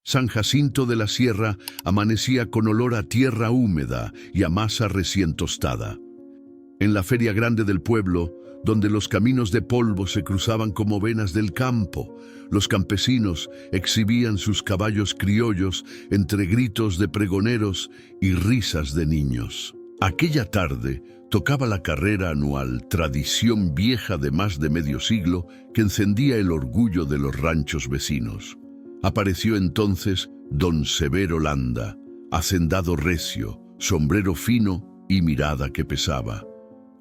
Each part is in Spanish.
San Jacinto de la Sierra amanecía con olor a tierra húmeda y a masa recién tostada. En la feria grande del pueblo, donde los caminos de polvo se cruzaban como venas del campo, los campesinos exhibían sus caballos criollos entre gritos de pregoneros y risas de niños. Aquella tarde tocaba la carrera anual, tradición vieja de más de medio siglo que encendía el orgullo de los ranchos vecinos. Apareció entonces don Severo Landa, hacendado recio, sombrero fino y mirada que pesaba.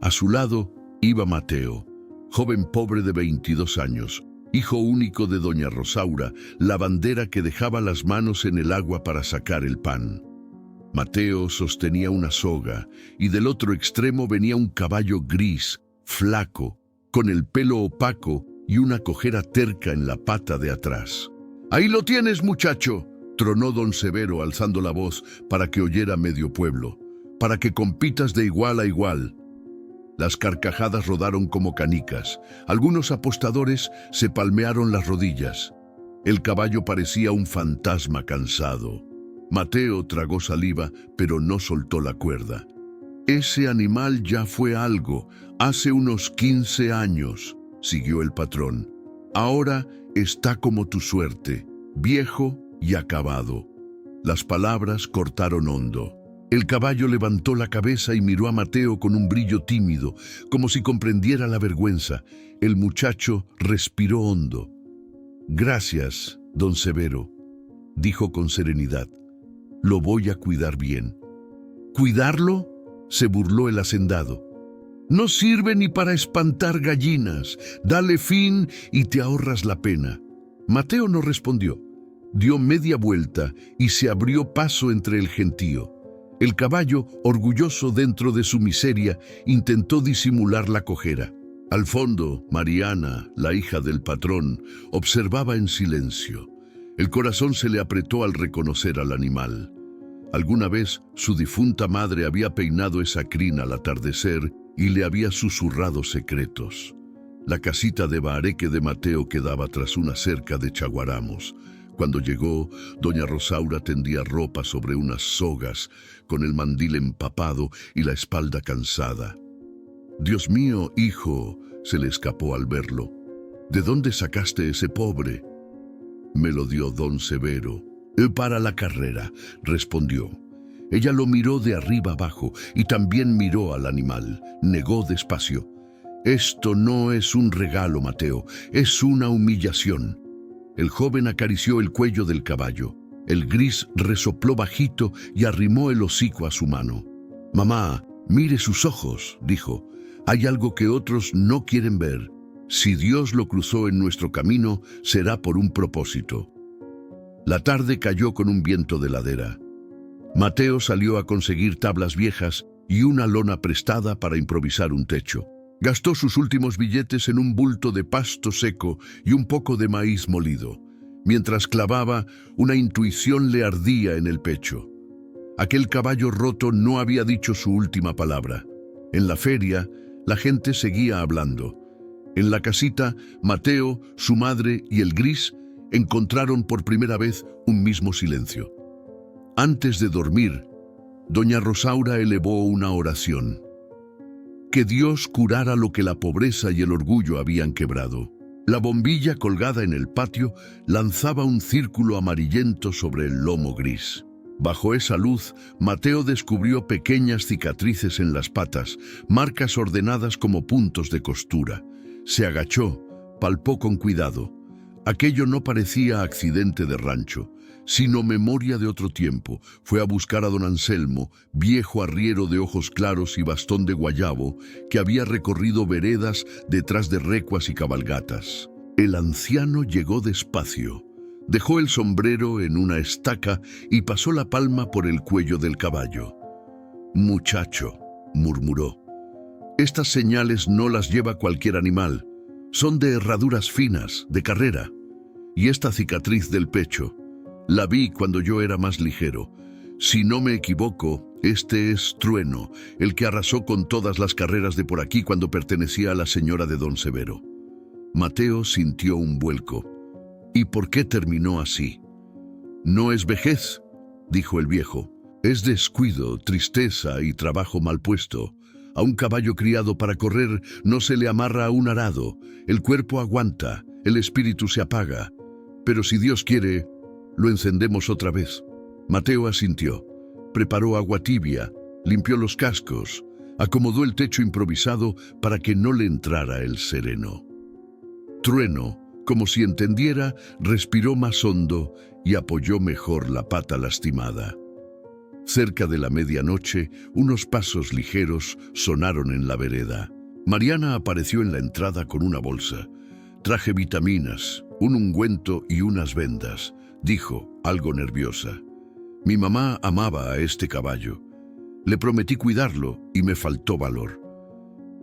A su lado iba Mateo, joven pobre de 22 años, hijo único de doña Rosaura, lavandera que dejaba las manos en el agua para sacar el pan. Mateo sostenía una soga y del otro extremo venía un caballo gris, flaco, con el pelo opaco y una cojera terca en la pata de atrás. «Ahí lo tienes, muchacho», tronó don Severo alzando la voz para que oyera medio pueblo, «para que compitas de igual a igual». Las carcajadas rodaron como canicas. Algunos apostadores se palmearon las rodillas. El caballo parecía un fantasma cansado. Mateo tragó saliva, pero no soltó la cuerda. «Ese animal ya fue algo, hace unos 15 años», siguió el patrón. «Ahora está como tu suerte, viejo y acabado». Las palabras cortaron hondo. El caballo levantó la cabeza y miró a Mateo con un brillo tímido, como si comprendiera la vergüenza. El muchacho respiró hondo. «Gracias, don Severo», dijo con serenidad. «Lo voy a cuidar bien». «¿Cuidarlo?», se burló el hacendado. «No sirve ni para espantar gallinas. Dale fin y te ahorras la pena». Mateo no respondió. Dio media vuelta y se abrió paso entre el gentío. El caballo, orgulloso dentro de su miseria, intentó disimular la cojera. Al fondo, Mariana, la hija del patrón, observaba en silencio. El corazón se le apretó al reconocer al animal. Alguna vez su difunta madre había peinado esa crin al atardecer y le había susurrado secretos. La casita de bahareque de Mateo quedaba tras una cerca de chaguaramos. Cuando llegó, doña Rosaura tendía ropa sobre unas sogas, con el mandil empapado y la espalda cansada. «Dios mío, hijo», se le escapó al verlo. «¿De dónde sacaste ese pobre?» «Me lo dio don Severo». «Para la carrera», respondió. Ella lo miró de arriba abajo y también miró al animal. Negó despacio. «Esto no es un regalo, Mateo, es una humillación». El joven acarició el cuello del caballo. El gris resopló bajito y arrimó el hocico a su mano. «Mamá, mire sus ojos», dijo. «Hay algo que otros no quieren ver. Si Dios lo cruzó en nuestro camino, será por un propósito». La tarde cayó con un viento de ladera. Mateo salió a conseguir tablas viejas y una lona prestada para improvisar un techo. Gastó sus últimos billetes en un bulto de pasto seco y un poco de maíz molido. Mientras clavaba, una intuición le ardía en el pecho. Aquel caballo roto no había dicho su última palabra. En la feria, la gente seguía hablando. En la casita, Mateo, su madre y el gris encontraron por primera vez un mismo silencio. Antes de dormir, doña Rosaura elevó una oración. Que Dios curara lo que la pobreza y el orgullo habían quebrado. La bombilla colgada en el patio lanzaba un círculo amarillento sobre el lomo gris. Bajo esa luz, Mateo descubrió pequeñas cicatrices en las patas, marcas ordenadas como puntos de costura. Se agachó, palpó con cuidado. Aquello no parecía accidente de rancho, sino memoria de otro tiempo. Fue a buscar a don Anselmo, viejo arriero de ojos claros y bastón de guayabo, que había recorrido veredas detrás de recuas y cabalgatas. El anciano llegó despacio, dejó el sombrero en una estaca y pasó la palma por el cuello del caballo. «Muchacho», murmuró, «estas señales no las lleva cualquier animal. Son de herraduras finas, de carrera. Y esta cicatriz del pecho, la vi cuando yo era más ligero. Si no me equivoco, este es Trueno, el que arrasó con todas las carreras de por aquí cuando pertenecía a la señora de don Severo». Mateo sintió un vuelco. ¿Y por qué terminó así? No es vejez, dijo el viejo. Es descuido, tristeza y trabajo mal puesto. A un caballo criado para correr no se le amarra a un arado. El cuerpo aguanta, el espíritu se apaga. Pero si Dios quiere, lo encendemos otra vez. Mateo asintió. Preparó agua tibia, limpió los cascos, acomodó el techo improvisado para que no le entrara el sereno. Trueno, como si entendiera, respiró más hondo y apoyó mejor la pata lastimada. Cerca de la medianoche, unos pasos ligeros sonaron en la vereda. Mariana apareció en la entrada con una bolsa. «Traje vitaminas, un ungüento y unas vendas», dijo, algo nerviosa. «Mi mamá amaba a este caballo. Le prometí cuidarlo y me faltó valor».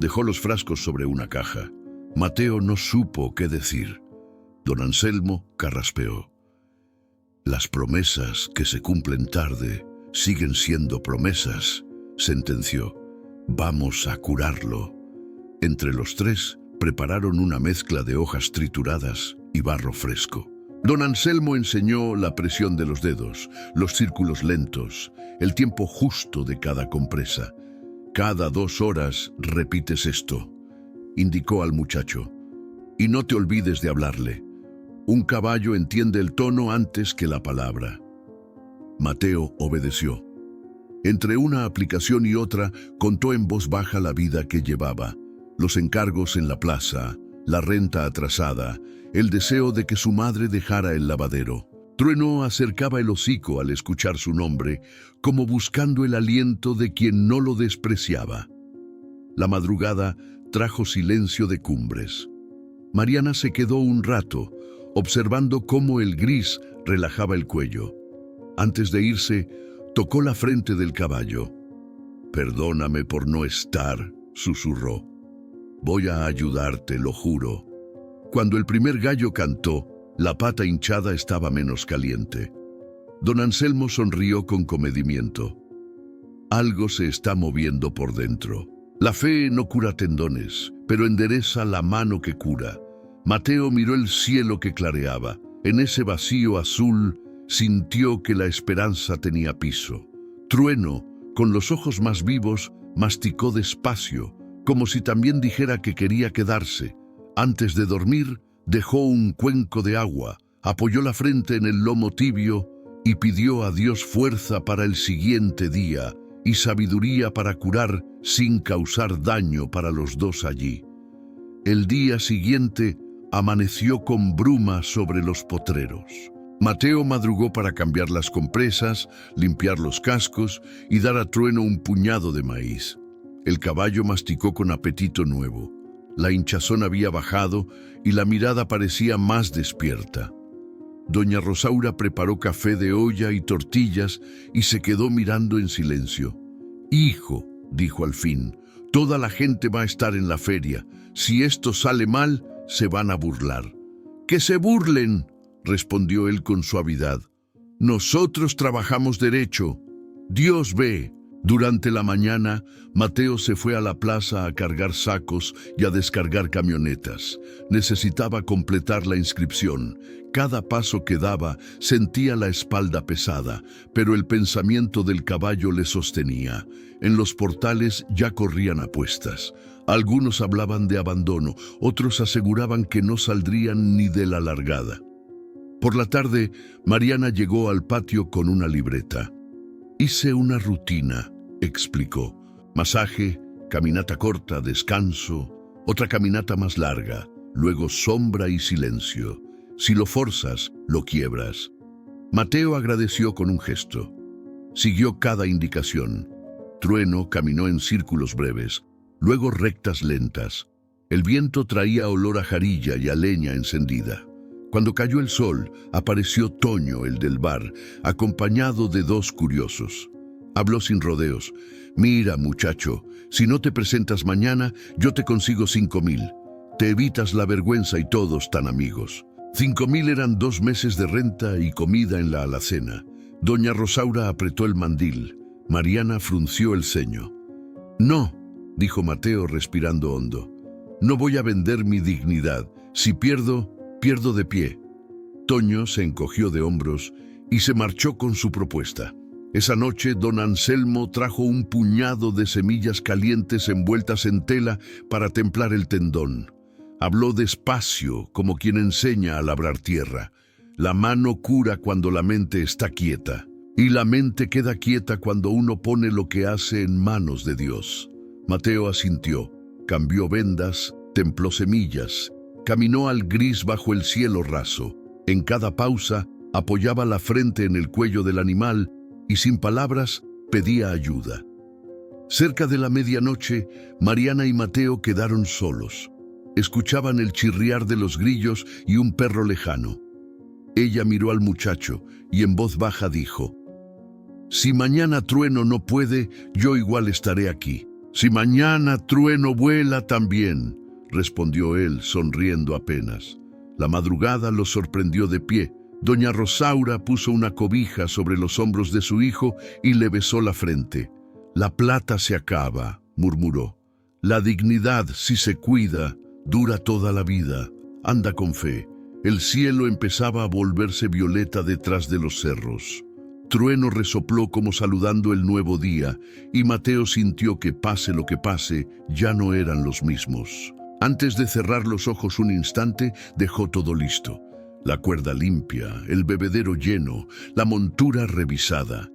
Dejó los frascos sobre una caja. Mateo no supo qué decir. Don Anselmo carraspeó. «Las promesas que se cumplen tarde siguen siendo promesas», sentenció. «Vamos a curarlo». Entre los tres prepararon una mezcla de hojas trituradas y barro fresco. Don Anselmo enseñó la presión de los dedos, los círculos lentos, el tiempo justo de cada compresa. «Cada 2 horas repites esto», indicó al muchacho. «Y no te olvides de hablarle. Un caballo entiende el tono antes que la palabra». Mateo obedeció. Entre una aplicación y otra, contó en voz baja la vida que llevaba, los encargos en la plaza, la renta atrasada, el deseo de que su madre dejara el lavadero. Trueno acercaba el hocico al escuchar su nombre, como buscando el aliento de quien no lo despreciaba. La madrugada trajo silencio de cumbres. Mariana se quedó un rato, observando cómo el gris relajaba el cuello. Antes de irse, tocó la frente del caballo. «Perdóname por no estar», susurró. «Voy a ayudarte, lo juro». Cuando el primer gallo cantó, la pata hinchada estaba menos caliente. Don Anselmo sonrió con comedimiento. «Algo se está moviendo por dentro. La fe no cura tendones, pero endereza la mano que cura». Mateo miró el cielo que clareaba. En ese vacío azul sintió que la esperanza tenía piso. Trueno, con los ojos más vivos, masticó despacio, como si también dijera que quería quedarse. Antes de dormir, dejó un cuenco de agua, apoyó la frente en el lomo tibio y pidió a Dios fuerza para el siguiente día y sabiduría para curar sin causar daño para los dos allí. El día siguiente amaneció con bruma sobre los potreros. Mateo madrugó para cambiar las compresas, limpiar los cascos y dar a Trueno un puñado de maíz. El caballo masticó con apetito nuevo. La hinchazón había bajado y la mirada parecía más despierta. Doña Rosaura preparó café de olla y tortillas y se quedó mirando en silencio. «Hijo», dijo al fin, «toda la gente va a estar en la feria. Si esto sale mal, se van a burlar». «Que se burlen», respondió él con suavidad. «Nosotros trabajamos derecho. Dios ve». Durante la mañana, Mateo se fue a la plaza a cargar sacos y a descargar camionetas. Necesitaba completar la inscripción. Cada paso que daba sentía la espalda pesada, pero el pensamiento del caballo le sostenía. En los portales ya corrían apuestas. Algunos hablaban de abandono, otros aseguraban que no saldrían ni de la largada. Por la tarde, Mariana llegó al patio con una libreta. «Hice una rutina», explicó. «Masaje, caminata corta, descanso, otra caminata más larga, luego sombra y silencio. Si lo forzas, lo quiebras». Mateo agradeció con un gesto. Siguió cada indicación. Trueno caminó en círculos breves, luego rectas lentas. El viento traía olor a jarilla y a leña encendida. Cuando cayó el sol, apareció Toño, el del bar, acompañado de 2 curiosos. Habló sin rodeos. «Mira, muchacho, si no te presentas mañana, yo te consigo 5,000. Te evitas la vergüenza y todos tan amigos». 5,000 eran 2 meses de renta y comida en la alacena. Doña Rosaura apretó el mandil. Mariana frunció el ceño. «No», dijo Mateo respirando hondo. «No voy a vender mi dignidad. Si pierdo, pierdo de pie». Toño se encogió de hombros y se marchó con su propuesta. Esa noche, don Anselmo trajo un puñado de semillas calientes envueltas en tela para templar el tendón. Habló despacio, como quien enseña a labrar tierra. La mano cura cuando la mente está quieta, y la mente queda quieta cuando uno pone lo que hace en manos de Dios. Mateo asintió, cambió vendas, templó semillas, caminó al gris bajo el cielo raso. En cada pausa, apoyaba la frente en el cuello del animal y sin palabras pedía ayuda. Cerca de la medianoche, Mariana y Mateo quedaron solos. Escuchaban el chirriar de los grillos y un perro lejano. Ella miró al muchacho y en voz baja dijo: «Si mañana Trueno no puede, yo igual estaré aquí. Si mañana Trueno vuela también», respondió él, sonriendo apenas. La madrugada los sorprendió de pie. Doña Rosaura puso una cobija sobre los hombros de su hijo y le besó la frente. «La plata se acaba», murmuró. «La dignidad, si se cuida, dura toda la vida. Anda con fe». El cielo empezaba a volverse violeta detrás de los cerros. Trueno resopló como saludando el nuevo día, y Mateo sintió que pase lo que pase, ya no eran los mismos. Antes de cerrar los ojos un instante, dejó todo listo. La cuerda limpia, el bebedero lleno, la montura revisada.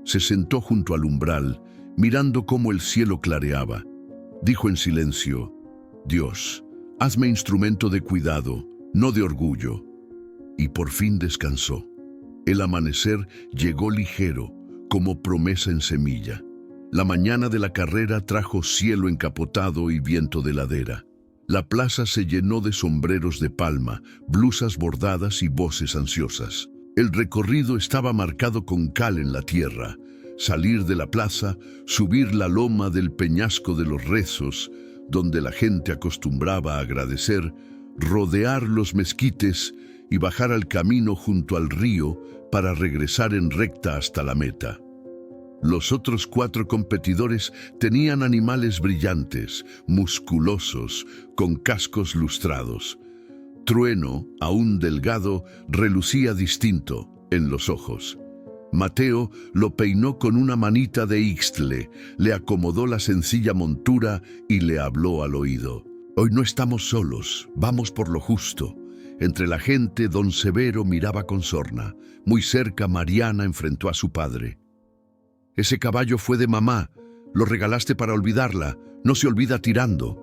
Se sentó junto al umbral, mirando cómo el cielo clareaba. Dijo en silencio: «Dios, hazme instrumento de cuidado, no de orgullo». Y por fin descansó. El amanecer llegó ligero, como promesa en semilla. La mañana de la carrera trajo cielo encapotado y viento de ladera. La plaza se llenó de sombreros de palma, blusas bordadas y voces ansiosas. El recorrido estaba marcado con cal en la tierra. Salir de la plaza, subir la loma del peñasco de los rezos, donde la gente acostumbraba a agradecer, rodear los mezquites y bajar al camino junto al río para regresar en recta hasta la meta. Los otros 4 competidores tenían animales brillantes, musculosos, con cascos lustrados. Trueno, aún delgado, relucía distinto en los ojos. Mateo lo peinó con una manita de ixtle, le acomodó la sencilla montura y le habló al oído. «Hoy no estamos solos, vamos por lo justo». Entre la gente, don Severo miraba con sorna. Muy cerca, Mariana enfrentó a su padre. «Ese caballo fue de mamá, lo regalaste para olvidarla, no se olvida tirando».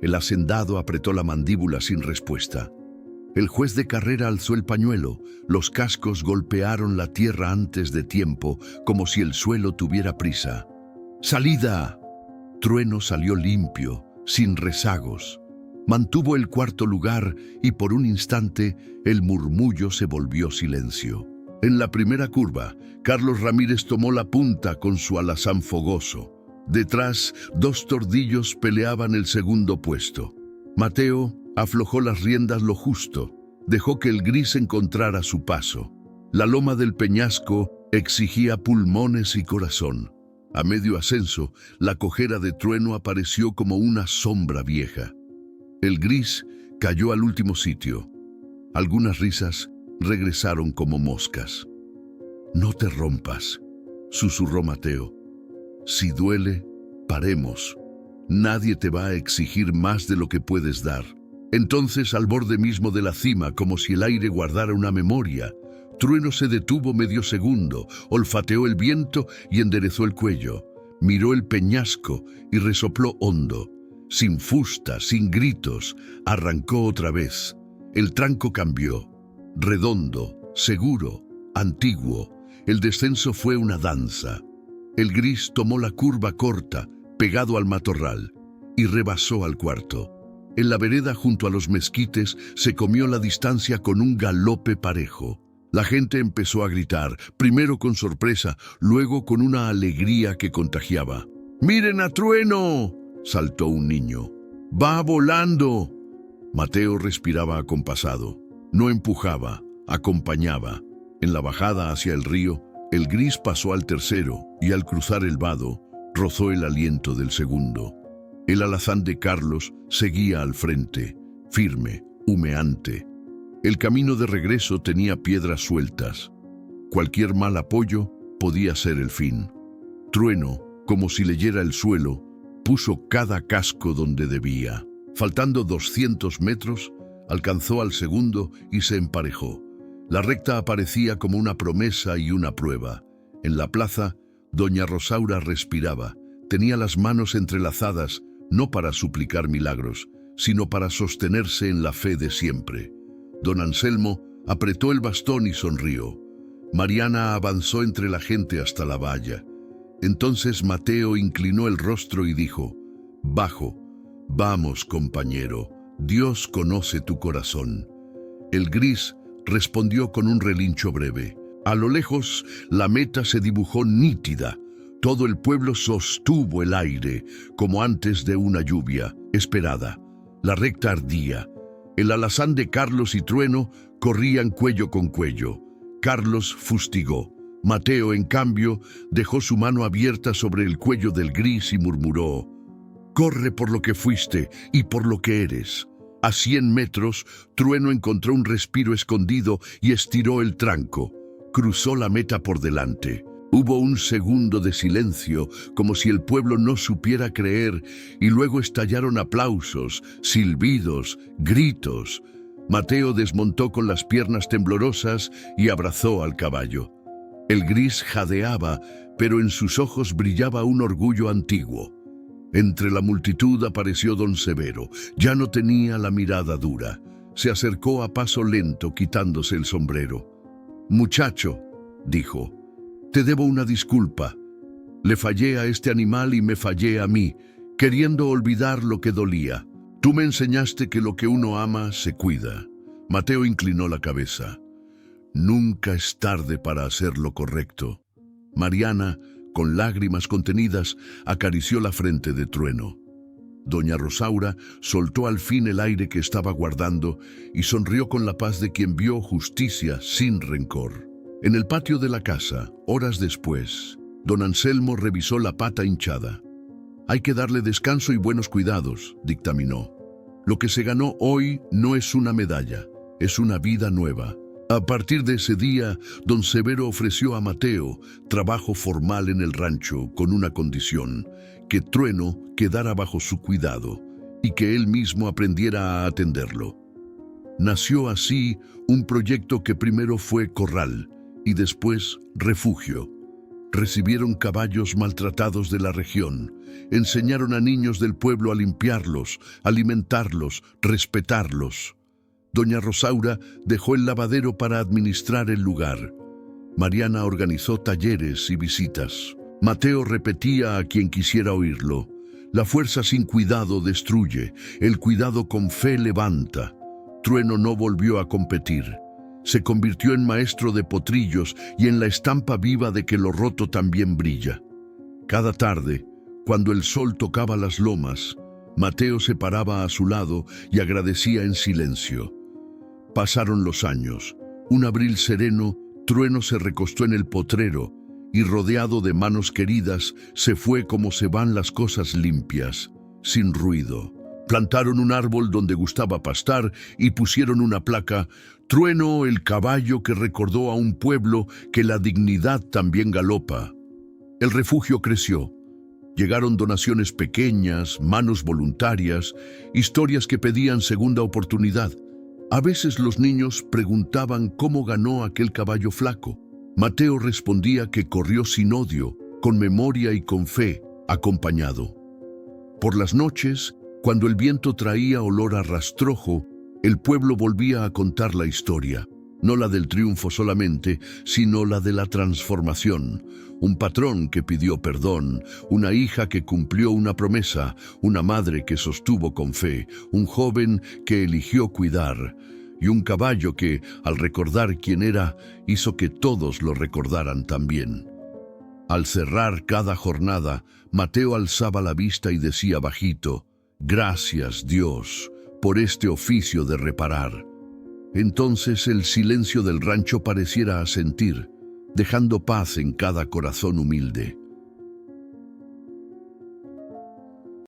El hacendado apretó la mandíbula sin respuesta. El juez de carrera alzó el pañuelo, los cascos golpearon la tierra antes de tiempo, como si el suelo tuviera prisa. «¡Salida!». Trueno salió limpio, sin rezagos. Mantuvo el 4º lugar y por un instante el murmullo se volvió silencio. En la primera curva, Carlos Ramírez tomó la punta con su alazán fogoso. Detrás, 2 tordillos peleaban el segundo puesto. Mateo aflojó las riendas lo justo, dejó que el gris encontrara su paso. La loma del peñasco exigía pulmones y corazón. A medio ascenso, la cojera de Trueno apareció como una sombra vieja. El gris cayó al último sitio. Algunas risas regresaron como moscas. «No te rompas», susurró Mateo. «Si duele, paremos. Nadie te va a exigir más de lo que puedes dar». Entonces, al borde mismo de la cima, como si el aire guardara una memoria, Trueno se detuvo medio segundo, olfateó el viento y enderezó el cuello. Miró el peñasco y resopló hondo. Sin fusta, sin gritos, arrancó otra vez. El tranco cambió. Redondo, seguro, antiguo. El descenso fue una danza. El gris tomó la curva corta, pegado al matorral, y rebasó al 4. En la vereda junto a los mezquites se comió la distancia con un galope parejo. La gente empezó a gritar, primero con sorpresa, luego con una alegría que contagiaba. «¡Miren a Trueno!», saltó un niño. «¡Va volando!». Mateo respiraba acompasado. No empujaba, acompañaba. En la bajada hacia el río, el gris pasó al tercero y al cruzar el vado, rozó el aliento del segundo. El alazán de Carlos seguía al frente, firme, humeante. El camino de regreso tenía piedras sueltas. Cualquier mal apoyo podía ser el fin. Trueno, como si leyera el suelo, puso cada casco donde debía. Faltando 200 metros, alcanzó al segundo y se emparejó. La recta aparecía como una promesa y una prueba. En la plaza, doña Rosaura respiraba. Tenía las manos entrelazadas, no para suplicar milagros, sino para sostenerse en la fe de siempre. Don Anselmo apretó el bastón y sonrió. Mariana avanzó entre la gente hasta la valla. Entonces Mateo inclinó el rostro y dijo: «Bajo, vamos, compañero, Dios conoce tu corazón». El gris respondió con un relincho breve. A lo lejos, la meta se dibujó nítida. Todo el pueblo sostuvo el aire, como antes de una lluvia esperada. La recta ardía. El alazán de Carlos y Trueno corrían cuello con cuello. Carlos fustigó. Mateo, en cambio, dejó su mano abierta sobre el cuello del gris y murmuró: «Corre por lo que fuiste y por lo que eres». A 100 metros, Trueno encontró un respiro escondido y estiró el tranco. Cruzó la meta por delante. Hubo un segundo de silencio, como si el pueblo no supiera creer, y luego estallaron aplausos, silbidos, gritos. Mateo desmontó con las piernas temblorosas y abrazó al caballo. El gris jadeaba, pero en sus ojos brillaba un orgullo antiguo. Entre la multitud apareció don Severo. Ya no tenía la mirada dura. Se acercó a paso lento, quitándose el sombrero. «Muchacho», dijo, «te debo una disculpa. Le fallé a este animal y me fallé a mí, queriendo olvidar lo que dolía. Tú me enseñaste que lo que uno ama se cuida». Mateo inclinó la cabeza. «Nunca es tarde para hacer lo correcto». Mariana, con lágrimas contenidas, acarició la frente de Trueno. Doña Rosaura soltó al fin el aire que estaba guardando y sonrió con la paz de quien vio justicia sin rencor. En el patio de la casa, horas después, don Anselmo revisó la pata hinchada. «Hay que darle descanso y buenos cuidados», dictaminó. «Lo que se ganó hoy no es una medalla, es una vida nueva». A partir de ese día, don Severo ofreció a Mateo trabajo formal en el rancho con una condición: que Trueno quedara bajo su cuidado y que él mismo aprendiera a atenderlo. Nació así un proyecto que primero fue corral y después refugio. Recibieron caballos maltratados de la región, enseñaron a niños del pueblo a limpiarlos, alimentarlos, respetarlos. Doña Rosaura dejó el lavadero para administrar el lugar. Mariana organizó talleres y visitas. Mateo repetía a quien quisiera oírlo: «La fuerza sin cuidado destruye, el cuidado con fe levanta». Trueno no volvió a competir. Se convirtió en maestro de potrillos y en la estampa viva de que lo roto también brilla. Cada tarde, cuando el sol tocaba las lomas, Mateo se paraba a su lado y agradecía en silencio. Pasaron los años. Un abril sereno, Trueno se recostó en el potrero y, rodeado de manos queridas, se fue como se van las cosas limpias, sin ruido. Plantaron un árbol donde gustaba pastar y pusieron una placa: «Trueno, el caballo que recordó a un pueblo que la dignidad también galopa». El refugio creció. Llegaron donaciones pequeñas, manos voluntarias, historias que pedían segunda oportunidad. A veces los niños preguntaban cómo ganó aquel caballo flaco. Mateo respondía que corrió sin odio, con memoria y con fe, acompañado. Por las noches, cuando el viento traía olor a rastrojo, el pueblo volvía a contar la historia. No la del triunfo solamente, sino la de la transformación. Un patrón que pidió perdón, una hija que cumplió una promesa, una madre que sostuvo con fe, un joven que eligió cuidar, y un caballo que, al recordar quién era, hizo que todos lo recordaran también. Al cerrar cada jornada, Mateo alzaba la vista y decía bajito: «Gracias, Dios, por este oficio de reparar». Entonces el silencio del rancho pareciera asentir, dejando paz en cada corazón humilde.